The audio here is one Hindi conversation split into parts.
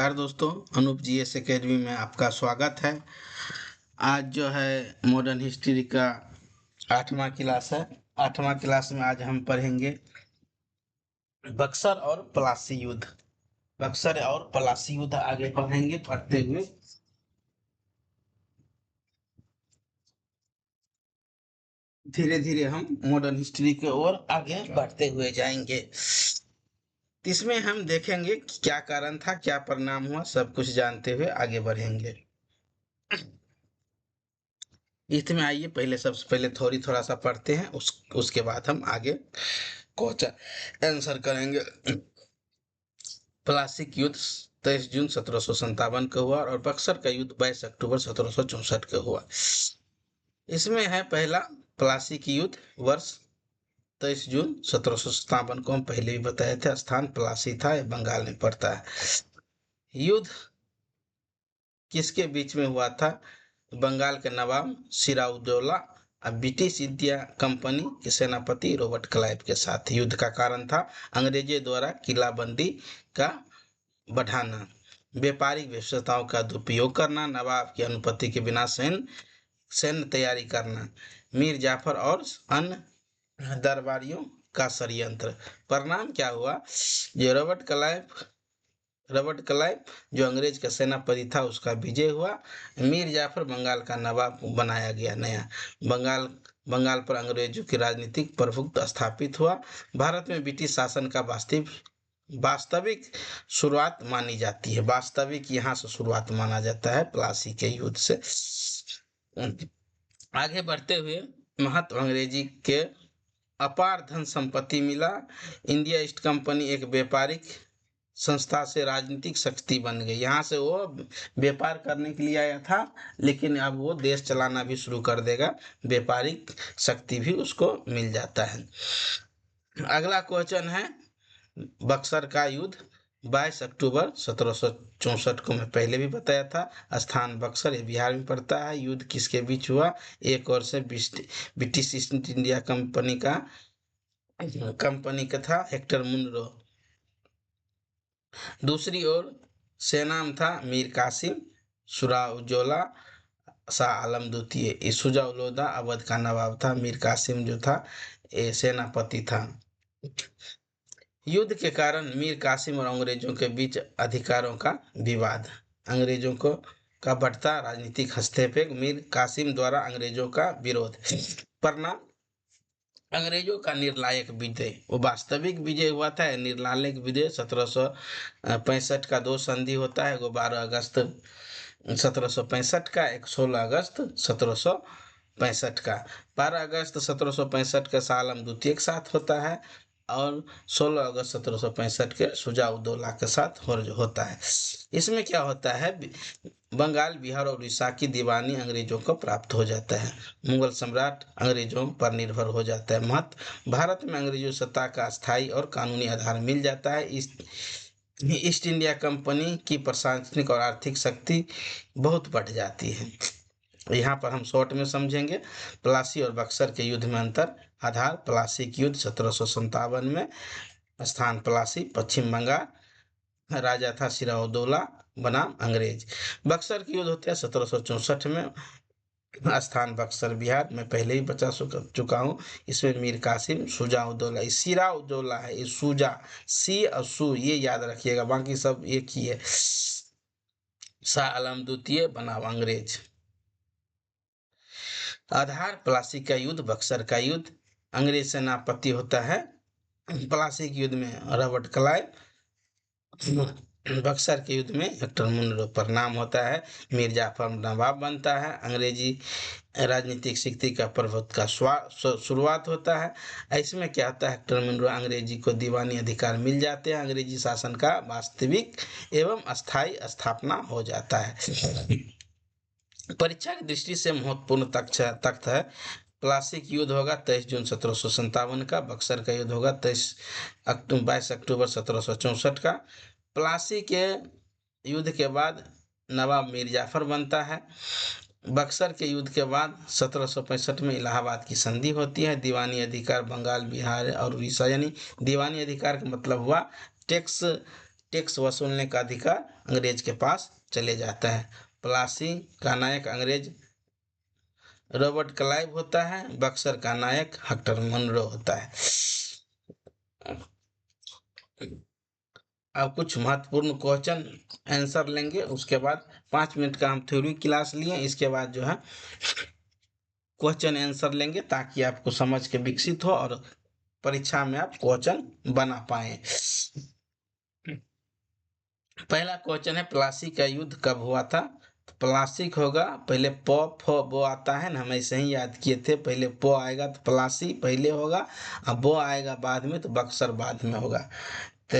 नमस्कार दोस्तों, अनूप जीएस एकेडमी में आपका स्वागत है। आज जो है मॉडर्न हिस्ट्री का 8वां क्लास है। 8वां क्लास में आज हम पढ़ेंगे बक्सर और पलासी युद्ध। बक्सर और पलासी युद्ध आगे पढ़ेंगे पढ़ते हुए। धीरे धीरे हम मॉडर्न हिस्ट्री की ओर आगे बढ़ते हुए जाएंगे। इसमें हम देखेंगे कि क्या कारण था, क्या परिणाम हुआ, सब कुछ जानते हुए आगे बढ़ेंगे। इसमें आइए पहले सबसे पहले थोड़ा सा पढ़ते हैं, उसके बाद हम आगे क्वेश्चन आंसर करेंगे। प्लासी युद्ध 23 जून 1757 का हुआ और बक्सर का युद्ध 22 अक्टूबर 1764 का हुआ। इसमें है पहला प्लासी युद्ध, वर्ष 23 जून 1757 को हम पहले भी बताए थे। स्थान प्लासी था, यह बंगाल में पड़ता है। युद्ध किसके बीच में हुआ था? बंगाल के नवाब सिराउद्दौला और ब्रिटिश इंडिया कंपनी के सेनापति रॉबर्ट क्लाइव के साथ। युद्ध का कारण था अंग्रेजों द्वारा किलाबंदी का बढ़ाना, व्यापारिक व्यवस्थाओं का दुरुपयोग करना, नवाब की अनुमति के बिना सैन्य तैयारी करना, मीर जाफर और अन्य दरबारियों का षड्यंत्र। परिणाम क्या हुआ? जो रॉबर्ट क्लाइव जो अंग्रेज का सेनापति था, उसका विजय हुआ। मीर जाफर बंगाल का नवाब बनाया गया। नया बंगाल पर अंग्रेजों की राजनीतिक प्रभुत्व स्थापित हुआ। भारत में ब्रिटिश शासन का वास्तविक शुरुआत मानी जाती है। वास्तविक यहाँ से शुरुआत माना जाता है प्लासी के युद्ध से। आगे बढ़ते हुए महत्व अंग्रेजी के अपार धन संपत्ति मिला। इंडिया ईस्ट कंपनी एक व्यापारिक संस्था से राजनीतिक शक्ति बन गई। यहाँ से वो व्यापार करने के लिए आया था, लेकिन अब वो देश चलाना भी शुरू कर देगा। व्यापारिक शक्ति भी उसको मिल जाता है। अगला क्वेश्चन है बक्सर का युद्ध 22 अक्टूबर 1764 को मैं पहले भी बताया था। स्थान बक्सर, ये बिहार में पड़ता है। युद्ध किसके बीच हुआ? एक ओर से ब्रिटिश ईस्ट इंडिया कंपनी का था हेक्टर मुनरो। दूसरी ओर सेना में था मीर कासिम, सुराउजोला, शाह आलम द्वितीय। सुजाउलोदा अवध का नवाब था। मीर कासिम जो था ये सेनापति था। युद्ध के कारण मीर कासिम और अंग्रेजों के बीच अधिकारों का विवाद। अंग्रेजों का बढ़ता राजनीतिक हस्तक्षेप। मीर कासिम द्वारा अंग्रेजों का विरोध। परिणाम अंग्रेजों का निर्णायक विजय। वो वास्तविक विजय हुआ था, निर्णायक विजय। 1765 का दो संधि होता है, वो 12 अगस्त 1765 का, एक 16 अगस्त 1765 का। 12 अगस्त 1765 का शाह आलम द्वितीय के साथ होता है और 16 अगस्त 1765 के सुजाउद्दौला के साथ होता है। इसमें क्या होता है? बंगाल, बिहार और उड़ीसा की दीवानी अंग्रेजों को प्राप्त हो जाता है। मुगल सम्राट अंग्रेजों पर निर्भर हो जाता है। महत्व भारत में अंग्रेजों सत्ता का स्थायी और कानूनी आधार मिल जाता है। ईस्ट इंडिया कंपनी की प्रशासनिक और आर्थिक शक्ति बहुत बढ़ जाती है। यहाँ पर हम शॉर्ट में समझेंगे। प्लासी और बक्सर के युद्ध में अंतर। आधार प्लासी की युद्ध 1757 में। स्थान प्लासी, पश्चिम बंगाल। राजा था सिराउद्दौला बनाम अंग्रेज। बक्सर की युद्ध होता है 1764 में। स्थान बक्सर, बिहार। मैं पहले ही बता चुका हूँ। इसमें मीर कासिम, सुजाउद्दौला, सिराउद्दौला है, ये सुजा, सी और सु, ये याद रखिएगा, बाकी सब एक ही है। शाह आलम द्वितीय बनाम अंग्रेज। आधार प्लासी का युद्ध, बक्सर का युद्ध। अंग्रेज सेनापति होता है प्लासी के युद्ध में रॉबर्ट क्लाइव। बक्सर के युद्ध में हेक्टर मुनरो। परिणाम होता है मीर जाफर नवाब बनता है। अंग्रेजी राजनीतिक शक्ति का प्रभुत्व का शुरुआत होता है। इसमें क्या होता है? हेक्टर मुनरो अंग्रेजी को दीवानी अधिकार मिल जाते हैं। अंग्रेजी शासन का वास्तविक एवं अस्थायी स्थापना हो जाता है। परीक्षा की दृष्टि से महत्वपूर्ण तथ्य है। प्लासी युद्ध होगा 23 जून 1757 का। बक्सर का युद्ध होगा 22 अक्टूबर 1764 का। प्लासी के युद्ध के बाद नवाब मीर जाफर बनता है। बक्सर के युद्ध के बाद 1765 में इलाहाबाद की संधि होती है। दीवानी अधिकार बंगाल, बिहार और उड़ीसा। यानी दीवानी अधिकार का मतलब हुआ टैक्स टैक्स वसूलने का अधिकार अंग्रेज के पास चले जाता है। प्लासी का नायक अंग्रेज रॉबर्ट क्लाइव होता है। बक्सर का नायक हेक्टर मुनरो होता है। अब कुछ महत्वपूर्ण क्वेश्चन आंसर लेंगे, उसके बाद 5 मिनट का हम थ्योरी क्लास लिए, इसके बाद जो है क्वेश्चन आंसर लेंगे ताकि आपको समझ के विकसित हो और परीक्षा में आप क्वेश्चन बना पाए। पहला क्वेश्चन है प्लासी का युद्ध कब हुआ था? तो प्लासी होगा पहले बो आता है ना, हम ऐसे ही याद किए थे, पहले पो आएगा तो प्लासी पहले होगा, अब बो आएगा बाद में तो बक्सर बाद में होगा। तो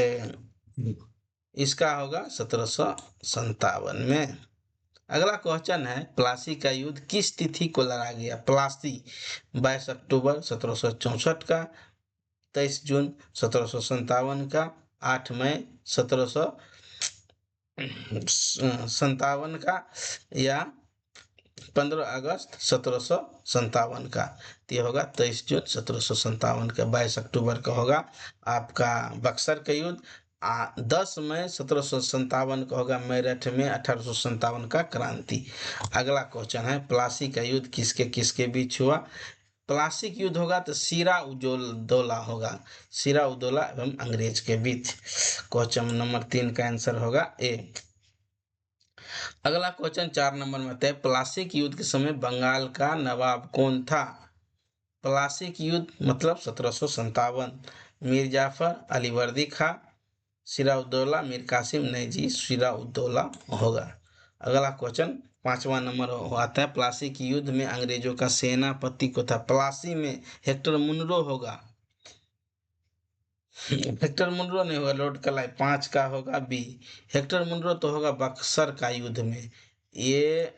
इसका होगा 1757 में। अगला क्वेश्चन है प्लासी का युद्ध किस तिथि को लड़ा गया? प्लासी 22 अक्टूबर 1764 का, 23 जून 1757 का, 8 मई 1757 का, या 15 अगस्त 1757 का। तो ये होगा 23 जून 1757 का। 22 अक्टूबर का होगा आपका बक्सर का युद्ध। 10 मई 1757 का होगा मेरठ में 1857 का क्रांति। अगला क्वेश्चन है प्लासी का युद्ध किसके किसके बीच हुआ? प्लासी युद्ध होगा तो सिरा उदौला होगा, सिरा उदौला एवं अंग्रेज के बीच। क्वेश्चन नंबर 3 का आंसर होगा ए। अगला क्वेश्चन 4 नंबर में आता है प्लासी युद्ध के समय बंगाल का नवाब कौन था? प्लासी युद्ध मतलब 1757। मीर जाफर, अली वर्दी खां, सिराउद्दौला, मीर कासिम, नहीं जी सिराउद्दौला होगा। अगला क्वेश्चन 5वां नंबर आता है प्लासी की युद्ध में अंग्रेजों का सेनापति को था? प्लासी में हेक्टर मुनरो होगा। हेक्टर मुनरो नहीं होगा, लॉर्ड क्लाइव। 5 का होगा बी। हेक्टर मुनरो तो होगा बक्सर का युद्ध में। ये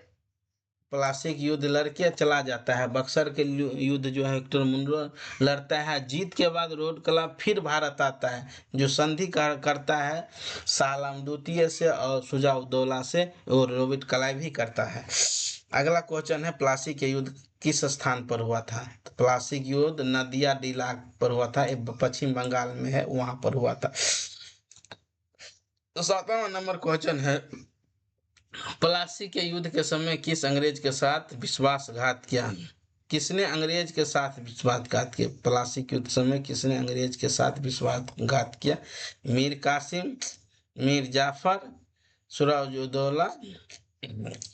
प्लासी युद्ध लड़के चला जाता है, बक्सर के युद्ध जो है हेक्टर मुनरो लड़ता है। जीत के बाद लॉर्ड क्लाइव फिर भारत आता है, जो संधि करता है शाह आलम द्वितीय से और शुजा-उद-दौला से, और रॉबर्ट क्लाइव ही करता है। अगला क्वेश्चन है प्लासी के युद्ध किस स्थान पर हुआ था? तो प्लासी युद्ध नदिया डिलाक पर हुआ था, पश्चिम बंगाल में है, वहां पर हुआ था। तो 7वां नंबर क्वेश्चन है प्लासी के युद्ध के समय किस अंग्रेज के साथ विश्वासघात किया? किसने अंग्रेज के साथ विश्वासघात किया? प्लासी के युद्ध समय किसने अंग्रेज के साथ विश्वासघात किया? मीर कासिम, मीर जाफर, सिराजुद्दौला,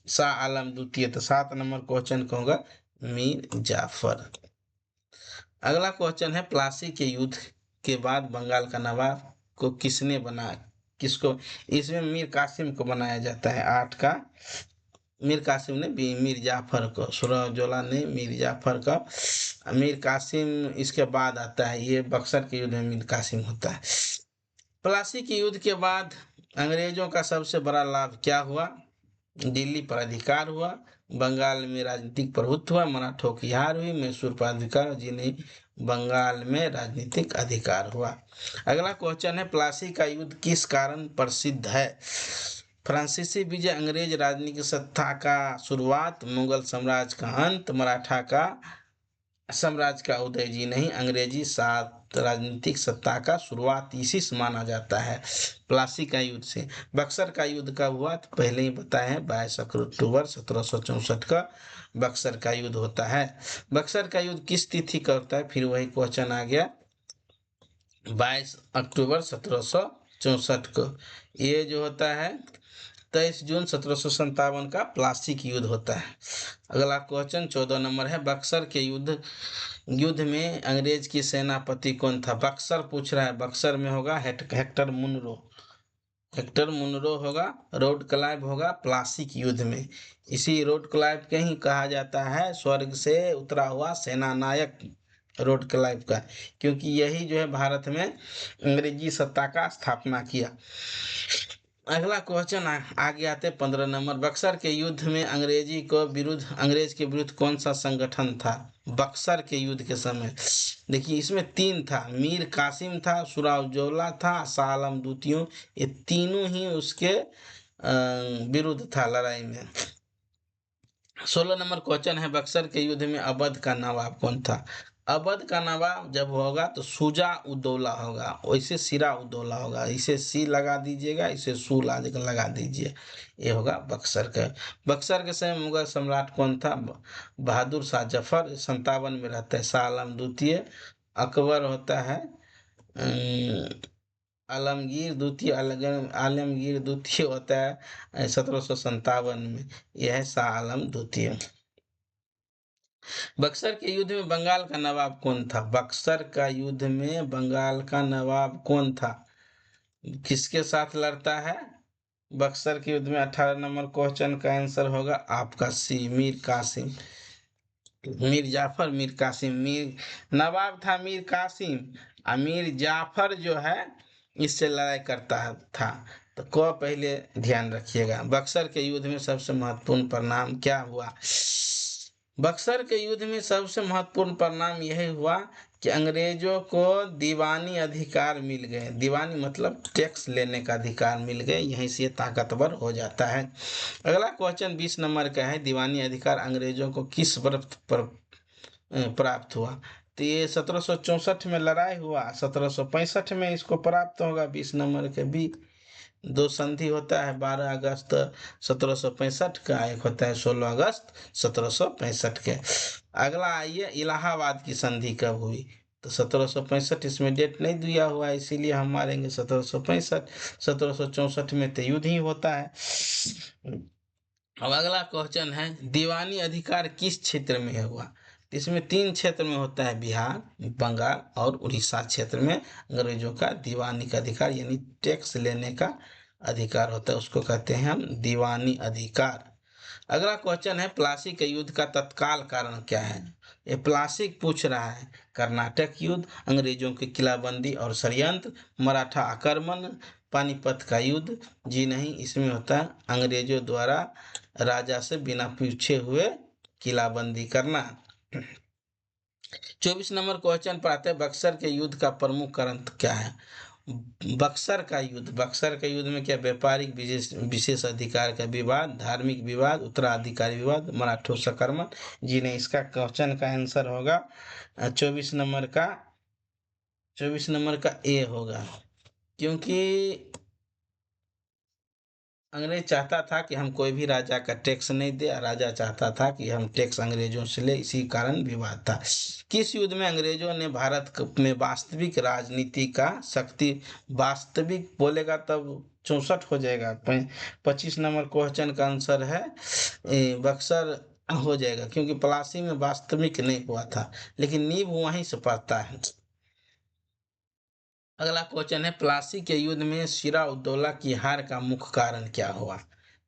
शाह आलम द्वितीय। तो 7 नंबर क्वेश्चन का होगा मीर जाफर। अगला क्वेश्चन है प्लासी के युद्ध के बाद बंगाल का नवाब को किसने बनाया? किसको? इसमें मीर कासिम को बनाया जाता है। 8 का मीर कासिम ने मीर जाफर को, सिराजुद्दौला ने मीर जाफर का, मीर कासिम इसके बाद आता है। ये बक्सर के युद्ध में मीर कासिम होता है। प्लासी के युद्ध के बाद अंग्रेजों का सबसे बड़ा लाभ क्या हुआ? दिल्ली पर अधिकार हुआ, बंगाल में राजनीतिक प्रभुत्व हुआ, मराठों की हार हुई, मैसूर पर अधिकार, जिन्हें बंगाल में राजनीतिक अधिकार हुआ। अगला क्वेश्चन है प्लासी का युद्ध किस कारण प्रसिद्ध है? फ्रांसीसी विजय, अंग्रेज राजनीतिक सत्ता का शुरुआत, मुगल साम्राज्य का अंत, मराठा का साम्राज्य का उदय। जी नहीं, अंग्रेजी सात राजनीतिक सत्ता का शुरुआत इसी से माना जाता है, प्लासी का युद्ध से। बक्सर का युद्ध कब हुआ? तो पहले ही बताए हैं 22 अक्टूबर 1764 का बक्सर का युद्ध होता है। बक्सर का युद्ध किस तिथि का होता है? फिर वही क्वेश्चन आ गया, 22 अक्टूबर 1764 को। ये जो होता है 23 जून 1757 का प्लासी युद्ध होता है। अगला क्वेश्चन 14 नंबर है बक्सर के युद्ध में अंग्रेज की सेनापति कौन था? बक्सर पूछ रहा है, बक्सर में होगा हेक्टर मुनरो। हेक्टर मुनरो होगा। रॉड क्लाइव होगा प्लासी युद्ध में। इसी रॉड क्लाइव के ही कहा जाता है स्वर्ग से उतरा हुआ सेना नायक रॉड क्लाइव का, क्योंकि यही जो है भारत में अंग्रेजी सत्ता का स्थापना किया। अगला क्वेश्चन आगे आते 15 नंबर, बक्सर के युद्ध में अंग्रेज के विरुद्ध कौन सा संगठन था? बक्सर के युद्ध के समय देखिए इसमें 3 था, मीर कासिम था, सिराजुद्दौला था, शाह आलम द्वितीय। ये तीनों ही उसके विरुद्ध था लड़ाई में। 16 नंबर क्वेश्चन है बक्सर के युद्ध में अवध का नवाब कौन था? अवध का नवाब जब होगा तो शुजा उद्दौला होगा, वैसे सिरा उद्दौला होगा। इसे सी लगा दीजिएगा, इसे सू लगा दीजिए, ये होगा बक्सर का। बक्सर के समय मुगल सम्राट कौन था? बहादुर शाह जफर, 57 में रहता है। शाह आलम द्वितीय। अकबर होता है आलमगीर द्वितीय, आलमगीर द्वितीय होता है 1757 में। यह है शाह आलम द्वितीय। बक्सर के युद्ध में बंगाल का नवाब कौन था? बक्सर का युद्ध में बंगाल का नवाब कौन था? किसके साथ लड़ता है? बक्सर के युद्ध में 18 नंबर क्वेश्चन का आंसर होगा आपका सी, मीर कासिम। मीर जाफर, मीर कासिम। मीर नवाब था मीर कासिम, और मीर जाफर जो है इससे लड़ाई करता था। तो को पहले ध्यान रखिएगा। बक्सर के युद्ध में सबसे महत्वपूर्ण परिणाम क्या हुआ? बक्सर के युद्ध में सबसे महत्वपूर्ण परिणाम यह हुआ कि अंग्रेजों को दीवानी अधिकार मिल गए। दीवानी मतलब टैक्स लेने का अधिकार मिल गए, यहीं से ताकतवर हो जाता है। अगला क्वेश्चन 20 नंबर का है, दीवानी अधिकार अंग्रेजों को किस वर्ष पर प्राप्त हुआ? तो ये 1764 में लड़ाई हुआ, 1765 में इसको प्राप्त होगा। 20 नंबर के भी दो संधि होता है, 12 अगस्त 1765 का, एक होता है 16 अगस्त 1765 के। अगला आइए, इलाहाबाद की संधि कब हुई? तो 1765, इसमें डेट नहीं दिया हुआ है, इसीलिए हम मारेंगे 1765। 1764 में तो युद्ध ही होता है। अब अगला क्वेश्चन है, दीवानी अधिकार किस क्षेत्र में हुआ? इसमें 3 क्षेत्र में होता है, बिहार, बंगाल और उड़ीसा क्षेत्र में अंग्रेजों का दीवानी का अधिकार यानी टैक्स लेने का अधिकार होता है, उसको कहते हैं हम दीवानी अधिकार। अगला क्वेश्चन है, प्लासी के युद्ध का तत्काल कारण क्या है? ये प्लासी पूछ रहा है। कर्नाटक युद्ध, अंग्रेजों की किलाबंदी और षड्यंत्र, मराठा आक्रमण, पानीपत का युद्ध। जी नहीं, इसमें होता है अंग्रेजों द्वारा राजा से बिना पूछे हुए किलाबंदी करना। 24 नंबर क्वेश्चन पर आते हैं, बक्सर के युद्ध का प्रमुख कारण क्या है? बक्सर का युद्ध, बक्सर के युद्ध में क्या? व्यापारिक विशेष अधिकार का विवाद, धार्मिक विवाद, उत्तराधिकारी विवाद, मराठों से आक्रमण। जी नहीं, इसका क्वेश्चन का आंसर होगा 24 नंबर का, 24 नंबर का ए होगा। क्योंकि अंग्रेज चाहता था कि हम कोई भी राजा का टैक्स नहीं दे, और राजा चाहता था कि हम टैक्स अंग्रेजों से ले, इसी कारण विवाद था। किस युद्ध में अंग्रेजों ने भारत में वास्तविक राजनीति का शक्ति, वास्तविक बोलेगा तब 64 हो जाएगा। 25 नंबर क्वेश्चन का आंसर है बक्सर हो जाएगा, क्योंकि प्लासी में वास्तविक नहीं हुआ था, लेकिन नींव वहीं से पड़ता है। अगला क्वेश्चन है, प्लासी के युद्ध में सिरा उद्दौला की हार का मुख्य कारण क्या हुआ?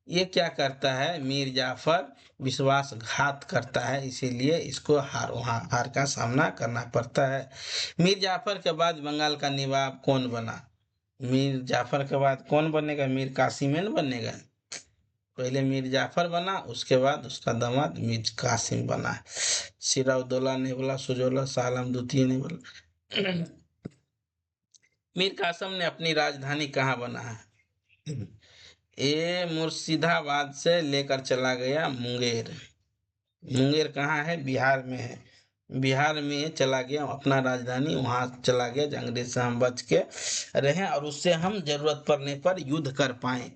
ये क्या करता है? मीर जाफर विश्वासघात करता है, इसीलिए इसको हार का सामना करना पड़ता है। मीर जाफर के बाद बंगाल का नवाब कौन बना? मीर जाफर के बाद कौन बनेगा? मीर कासिम बनेगा। पहले मीर जाफर बना, उसके बाद उसका दामाद मीर कासिम बना। सिरा उद्दौला नहीं बोला, सुजौला शाह आलम द्वितीय नहीं बोला। मीर कासिम ने अपनी राजधानी कहाँ बना है? ये मुर्शिदाबाद से लेकर चला गया मुंगेर। मुंगेर कहाँ है? बिहार में है। बिहार में चला गया, अपना राजधानी वहां चला गया, अंग्रेज से हम बच के रहे और उससे हम जरूरत पड़ने पर युद्ध कर पाए।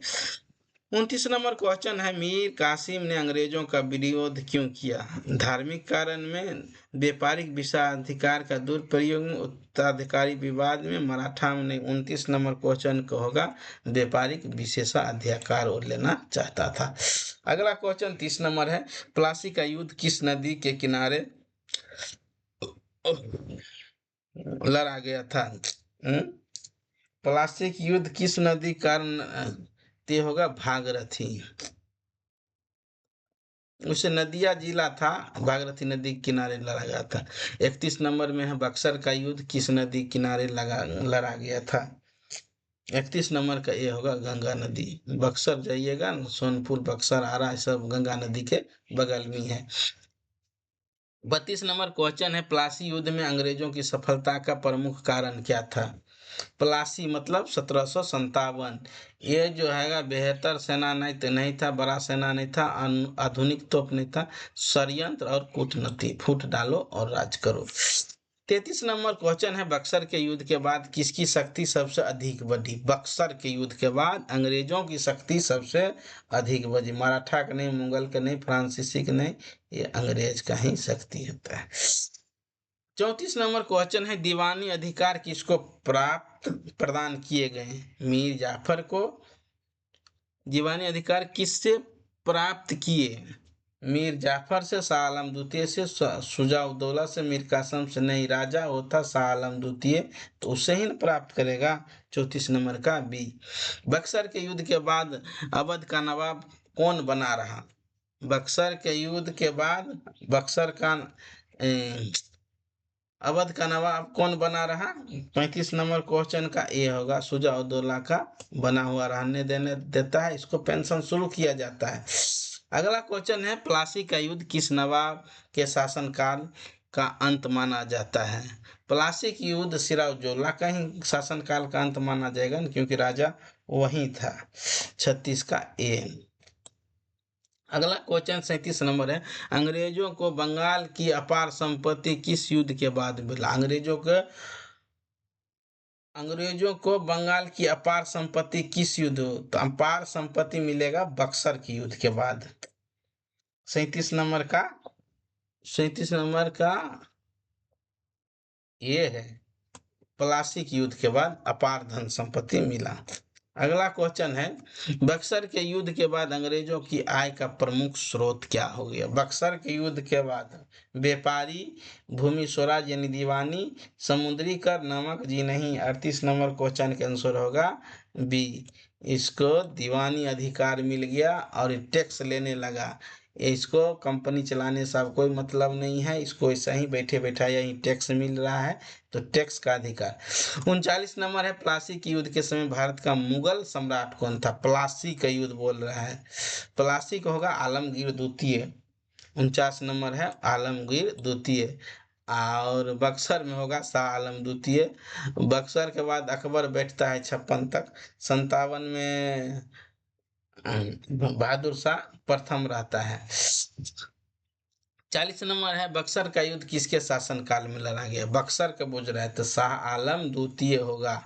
29 नंबर क्वेश्चन है, मीर कासिम ने अंग्रेजों का विरोध क्यों किया? धार्मिक कारण में, व्यापारिक विशेषाधिकार का दुरुपयोग में, उत्तराधिकारी विवाद में, मराठा में। 29 नंबर क्वेश्चन का होगा व्यापारिक विशेषाधिकार और लेना चाहता था। अगला क्वेश्चन 30 नंबर है, प्लासी का युद्ध किस नदी के किनारे लड़ा गया था? प्लासी युद्ध किस नदी कारण ते होगा? भागीरथी। उसे नदिया जिला था, भागीरथी नदी के किनारे लड़ा गया था। 31 नंबर में है, बक्सर का युद्ध किस नदी किनारे लड़ा गया था? 31 नंबर का ये होगा गंगा नदी। बक्सर जाइएगा, सोनपुर, बक्सर, आरा, सब गंगा नदी के बगल में है। 32 नंबर क्वेश्चन है, प्लासी युद्ध में अंग्रेजों की सफलता का प्रमुख कारण क्या था? प्लासी मतलब 1757। ये जो है बेहतर सेना नहीं था, बड़ा सेना नहीं था, आधुनिक तोप नहीं था, षड्यंत्र और कूटनीति, फूट डालो और राज करो। 33 नंबर क्वेश्चन है, बक्सर के युद्ध के बाद किसकी शक्ति सबसे अधिक बढ़ी? बक्सर के युद्ध के बाद अंग्रेजों की शक्ति सबसे अधिक बढ़ी। मराठा का नहीं, मुगल का नहीं, फ्रांसीसी का नहीं, ये अंग्रेज का ही शक्ति होता है। 34 नंबर क्वेश्चन है, दीवानी अधिकार किसको प्रदान किए गए? मीर जाफर को। दीवानी अधिकार किससे प्राप्त किए? मीर जाफर से, शाह आलम द्वितीय से, शुजा-उद-दौला से, मीर कासिम से। नहीं, राजा होता शाह आलम द्वितीय, तो उससे ही प्राप्त करेगा। 34 नंबर का बी। बक्सर के युद्ध के बाद अवध का नवाब कौन बना रहा? बक्सर के युद्ध के बाद बक्सर का अवध का नवाब कौन बना रहा? 35 नंबर क्वेश्चन का ए होगा, शुजा-उद-दौला का बना हुआ रहने देता है, इसको पेंशन शुरू किया जाता है। अगला क्वेश्चन है, प्लासी का युद्ध किस नवाब के शासनकाल का अंत माना जाता है? प्लासी की युद्ध सिराजुद्दौला का ही शासनकाल का अंत माना जाएगा, क्योंकि राजा वही था। 36 का ए। अगला क्वेश्चन 37 नंबर है, अंग्रेजों को बंगाल की अपार संपत्ति किस युद्ध के बाद मिला? अंग्रेजों को बंगाल की अपार संपत्ति किस युद्ध? तो अपार संपत्ति मिलेगा बक्सर की युद्ध के बाद। 37 नंबर का 37 नंबर का ये है, प्लासी की युद्ध के बाद अपार धन संपत्ति मिला। अगला क्वेश्चन है, बक्सर के युद्ध के बाद अंग्रेजों की आय का प्रमुख स्रोत क्या हो गया? बक्सर के युद्ध के बाद व्यापारी, भूमि स्वराज यानी दीवानी, समुद्री कर, नमक। जी नहीं, 38 नंबर क्वेश्चन के आंसर होगा बी। इसको दीवानी अधिकार मिल गया और टैक्स लेने लगा। इसको कंपनी चलाने से अब कोई मतलब नहीं है, इसको ऐसा ही बैठे बैठा यही टैक्स मिल रहा है, तो टैक्स का अधिकार। 39 नंबर है, प्लासी के युद्ध के समय भारत का मुगल सम्राट कौन था? प्लासी का युद्ध बोल रहा है, प्लासी का होगा आलमगीर द्वितीय। 49 नंबर है आलमगीर द्वितीय। और बक्सर में होगा शाह आलम द्वितीय। बक्सर के बाद अकबर बैठता है 56 तक। 57 में बहादुर शाह प्रथम रहता है। 40 नंबर है, बक्सर का युद्ध किसके शासनकाल में लड़ा गया? बक्सर का बोझ रहा है तो शाह आलम द्वितीय होगा।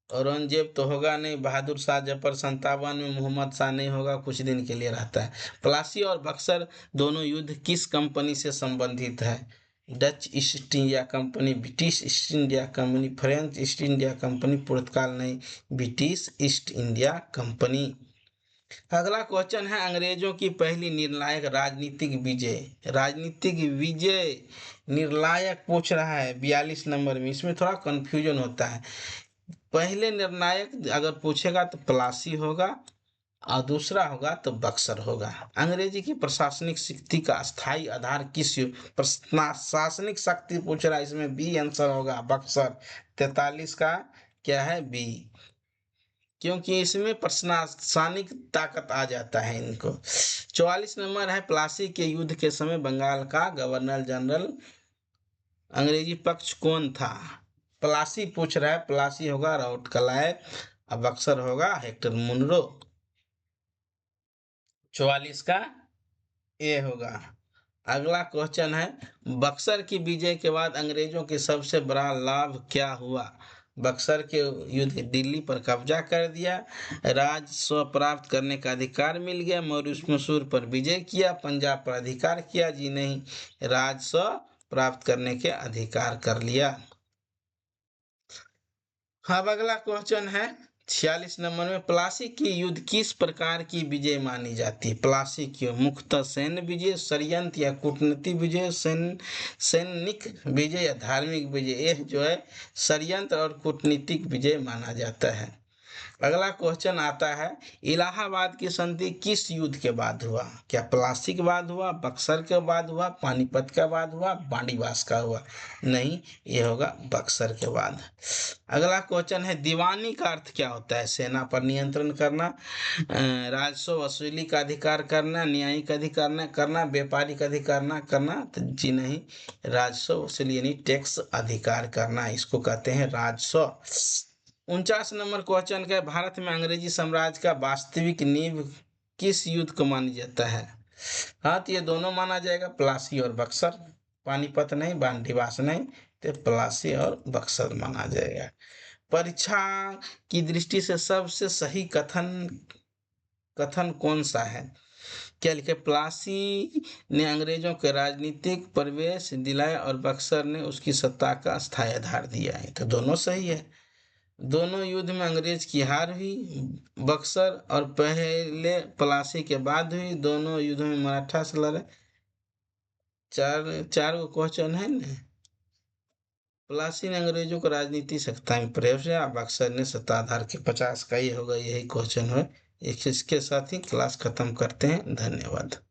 औरंगजेब तो होगा नहीं, बहादुर शाह जफर 57 में, मोहम्मद शाह नहीं होगा, कुछ दिन के लिए रहता है। प्लासी और बक्सर दोनों युद्ध किस कंपनी से संबंधित है? Dutch East India Company, British East India Company, French East India Company, पुर्तगाल नहीं, ब्रिटिश ईस्ट इंडिया कंपनी। अगला क्वेश्चन है, अंग्रेजों की पहली निर्णायक राजनीतिक विजय। राजनीतिक विजय निर्णायक पूछ रहा है 42 नंबर में, इसमें थोड़ा कंफ्यूजन होता है। पहले निर्णायक अगर पूछेगा तो प्लासी होगा और दूसरा होगा तो बक्सर होगा। अंग्रेजी की प्रशासनिक शक्ति का स्थायी आधार किस प्रशासनिक शक्ति पूछ रहा है, इसमें बी आंसर होगा बक्सर। 43 का क्या है? बी, क्योंकि इसमें प्रशासनिक ताकत आ जाता है इनको। 44 नंबर है, प्लासी के युद्ध के समय बंगाल का गवर्नर जनरल अंग्रेजी पक्ष कौन था? प्लासी पूछ रहा है, प्लासी होगा राउत क्लाइव और बक्सर होगा हेक्टर मुनरो। 44 का ए होगा। अगला क्वेश्चन है, बक्सर की विजय के बाद अंग्रेजों के सबसे बड़ा लाभ क्या हुआ? बक्सर के युद्ध दिल्ली पर कब्जा कर दिया, राजस्व प्राप्त करने का अधिकार मिल गया, मैसूर पर विजय किया, पंजाब पर अधिकार किया। जी नहीं, राजस्व प्राप्त करने के अधिकार कर लिया। अब अगला क्वेश्चन है 46 नंबर में, प्लासी की युद्ध किस प्रकार की विजय मानी जाती है? प्लासी की मुख्यतः सैन्य विजय, षड्यंत्र या कूटनीतिक विजय, सैनिक विजय या धार्मिक विजय। यह जो है षड्यंत्र और कूटनीतिक विजय माना जाता है। अगला क्वेश्चन आता है, इलाहाबाद की संधि किस युद्ध के बाद हुआ? क्या प्लासी के बाद हुआ, बक्सर के बाद हुआ, पानीपत के बाद हुआ, बांडीवास का हुआ? नहीं, ये होगा बक्सर के बाद। अगला क्वेश्चन है, दीवानी का अर्थ क्या होता है? सेना पर नियंत्रण करना, राजस्व वसूली का अधिकार करना, न्यायिक अधिकार करना, व्यापारिक अधिकार न करना। तो जी नहीं, राजस्व वसूली यानी टैक्स अधिकार करना, इसको कहते हैं राजस्व। 49 नंबर क्वेश्चन का, भारत में अंग्रेजी साम्राज्य का वास्तविक नींव किस युद्ध को माना जाता है? हाँ, तो ये दोनों माना जाएगा, प्लासी और बक्सर। पानीपत नहीं, बांडीवास नहीं, तो प्लासी और बक्सर माना जाएगा। परीक्षा की दृष्टि से सबसे सही कथन कथन कौन सा है? क्या लिखे? प्लासी ने अंग्रेजों के राजनीतिक प्रवेश दिलाया और बक्सर ने उसकी सत्ता का स्थायी आधार दिया है। तो दोनों सही है। दोनों युद्ध में अंग्रेज की हार हुई, बक्सर और पहले प्लासी के बाद हुई। दोनों युद्धों में मराठा से लड़े। चार चार गो क्वेश्चन है ना। प्लासी ने अंग्रेजों को राजनीति सत्ता में प्रवेश दिया, बक्सर ने सत्ताधार के 50 का ही होगा, यही क्वेश्चन है। इसके साथ ही क्लास खत्म करते हैं। धन्यवाद।